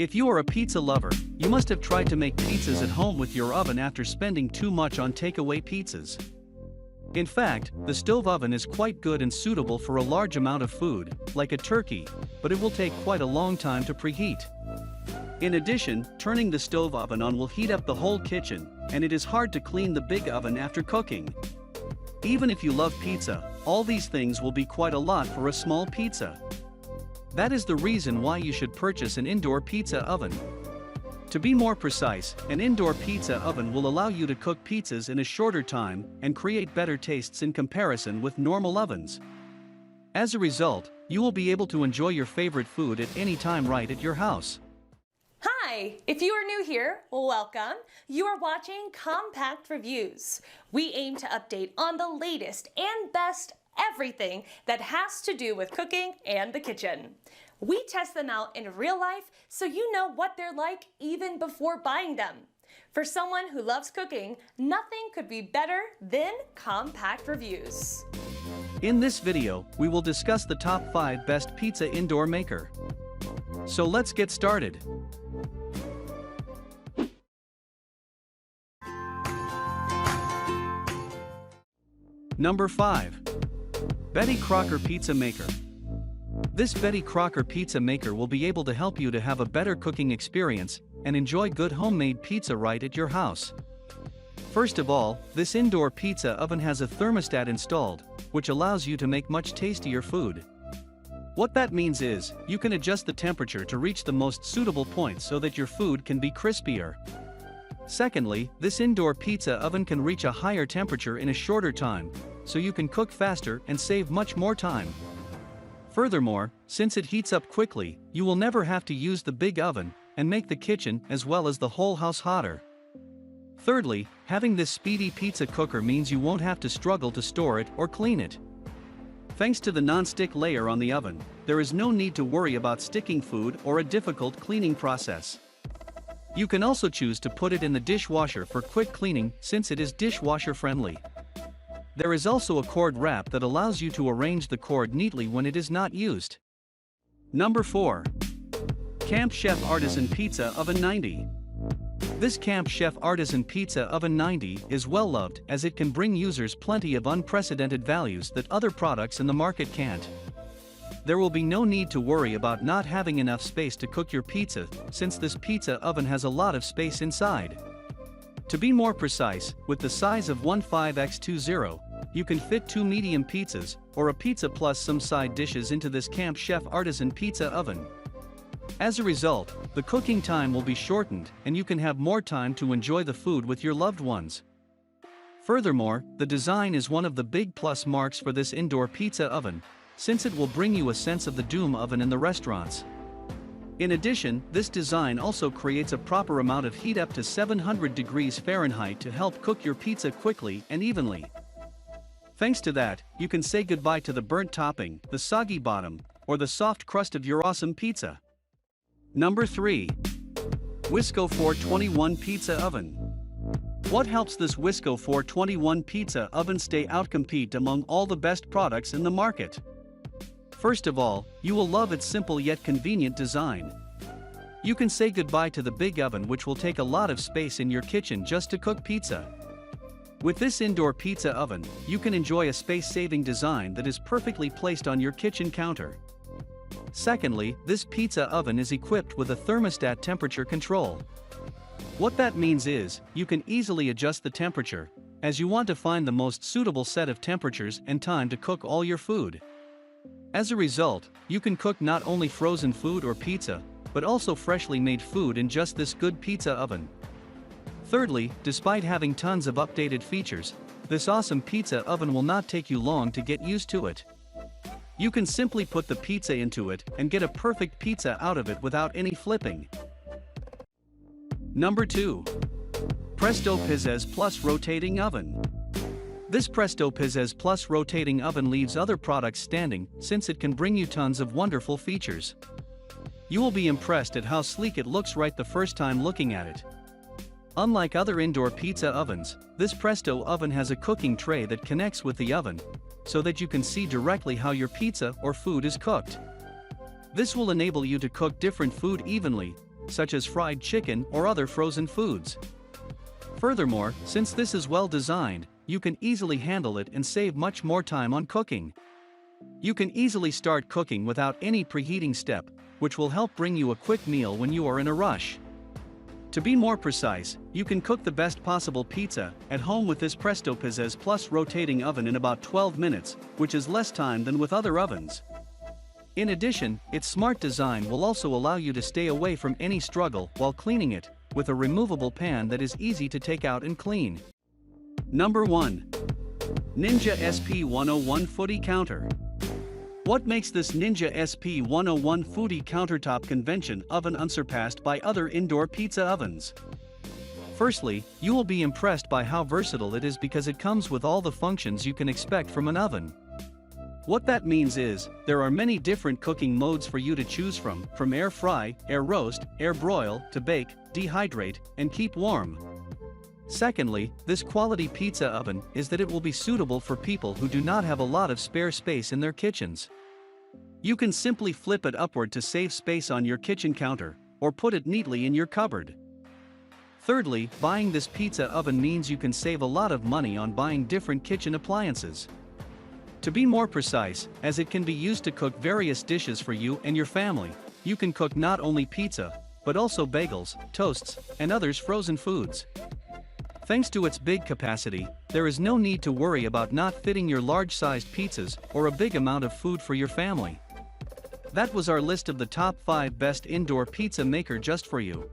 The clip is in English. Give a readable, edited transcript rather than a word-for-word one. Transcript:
If you are a pizza lover, you must have tried to make pizzas at home with your oven after spending too much on takeaway pizzas. In fact, the stove oven is quite good and suitable for a large amount of food, like a turkey, but it will take quite a long time to preheat. In addition, turning the stove oven on will heat up the whole kitchen, and it is hard to clean the big oven after cooking. Even if you love pizza, all these things will be quite a lot for a small pizza. That is the reason why you should purchase an indoor pizza oven. To be more precise, an indoor pizza oven will allow you to cook pizzas in a shorter time and create better tastes in comparison with normal ovens. As a result, you will be able to enjoy your favorite food at any time right at your house. Hi! If you are new here, welcome. You are watching Compact Reviews. We aim to update on the latest and best everything that has to do with cooking and the kitchen. We test them out in real life so you know what they're like even before buying them. For someone who loves cooking, nothing could be better than Compact Reviews. In this video, we will discuss the top 5 best pizza indoor maker. So let's get started. Number 5. Betty Crocker Pizza Maker. This Betty Crocker Pizza Maker will be able to help you to have a better cooking experience and enjoy good homemade pizza right at your house. First of all, this indoor pizza oven has a thermostat installed, which allows you to make much tastier food. What that means is, you can adjust the temperature to reach the most suitable point so that your food can be crispier. Secondly, this indoor pizza oven can reach a higher temperature in a shorter time, so you can cook faster and save much more time. Furthermore, since it heats up quickly, you will never have to use the big oven and make the kitchen as well as the whole house hotter. Thirdly, having this speedy pizza cooker means you won't have to struggle to store it or clean it. Thanks to the non-stick layer on the oven, there is no need to worry about sticking food or a difficult cleaning process. You can also choose to put it in the dishwasher for quick cleaning since it is dishwasher friendly. There is also a cord wrap that allows you to arrange the cord neatly when it is not used. Number 4. Camp Chef Artisan Pizza Oven 90. This Camp Chef Artisan Pizza Oven 90 is well loved as it can bring users plenty of unprecedented values that other products in the market can't. There will be no need to worry about not having enough space to cook your pizza since this pizza oven has a lot of space inside. To be more precise, with the size of 15x20, you can fit 2 medium pizzas or a pizza plus some side dishes into this Camp Chef Artisan Pizza Oven. As a result, the cooking time will be shortened and you can have more time to enjoy the food with your loved ones. Furthermore, the design is one of the big plus marks for this indoor pizza oven, since it will bring you a sense of the doom oven in the restaurants. In addition, this design also creates a proper amount of heat up to 700 degrees Fahrenheit to help cook your pizza quickly and evenly. Thanks to that, you can say goodbye to the burnt topping, the soggy bottom, or the soft crust of your awesome pizza. Number 3. Wisco 421 Pizza Oven. What helps this Wisco 421 Pizza Oven stay outcompete among all the best products in the market? First of all, you will love its simple yet convenient design. You can say goodbye to the big oven which will take a lot of space in your kitchen just to cook pizza. With this indoor pizza oven, you can enjoy a space-saving design that is perfectly placed on your kitchen counter. Secondly, this pizza oven is equipped with a thermostat temperature control. What that means is, you can easily adjust the temperature, as you want to find the most suitable set of temperatures and time to cook all your food. As a result, you can cook not only frozen food or pizza, but also freshly made food in just this good pizza oven. Thirdly, despite having tons of updated features, this awesome pizza oven will not take you long to get used to it. You can simply put the pizza into it and get a perfect pizza out of it without any flipping. Number 2. Presto Pizzazz Plus Rotating Oven. This Presto Pizzazz Plus rotating oven leaves other products standing since it can bring you tons of wonderful features. You will be impressed at how sleek it looks right the first time looking at it. Unlike other indoor pizza ovens, this Presto oven has a cooking tray that connects with the oven, so that you can see directly how your pizza or food is cooked. This will enable you to cook different food evenly, such as fried chicken or other frozen foods. Furthermore, since this is well designed, you can easily handle it and save much more time on cooking. You can easily start cooking without any preheating step, which will help bring you a quick meal when you are in a rush. To be more precise, you can cook the best possible pizza at home with this Presto Pizzazz Plus rotating oven in about 12 minutes, which is less time than with other ovens. In addition, its smart design will also allow you to stay away from any struggle while cleaning it, with a removable pan that is easy to take out and clean. Number 1. Ninja SP101 Foodie Counter. What makes this Ninja SP101 Foodie Countertop convention oven unsurpassed by other indoor pizza ovens? Firstly, you will be impressed by how versatile it is because it comes with all the functions you can expect from an oven. What that means is, there are many different cooking modes for you to choose from air fry, air roast, air broil, to bake, dehydrate, and keep warm. Secondly, this quality pizza oven is that it will be suitable for people who do not have a lot of spare space in their kitchens. You can simply flip it upward to save space on your kitchen counter, or put it neatly in your cupboard. Thirdly, buying this pizza oven means you can save a lot of money on buying different kitchen appliances. To be more precise, as it can be used to cook various dishes for you and your family, you can cook not only pizza, but also bagels, toasts, and others frozen foods. Thanks to its big capacity, there is no need to worry about not fitting your large-sized pizzas or a big amount of food for your family. That was our list of the top 5 best indoor pizza maker just for you.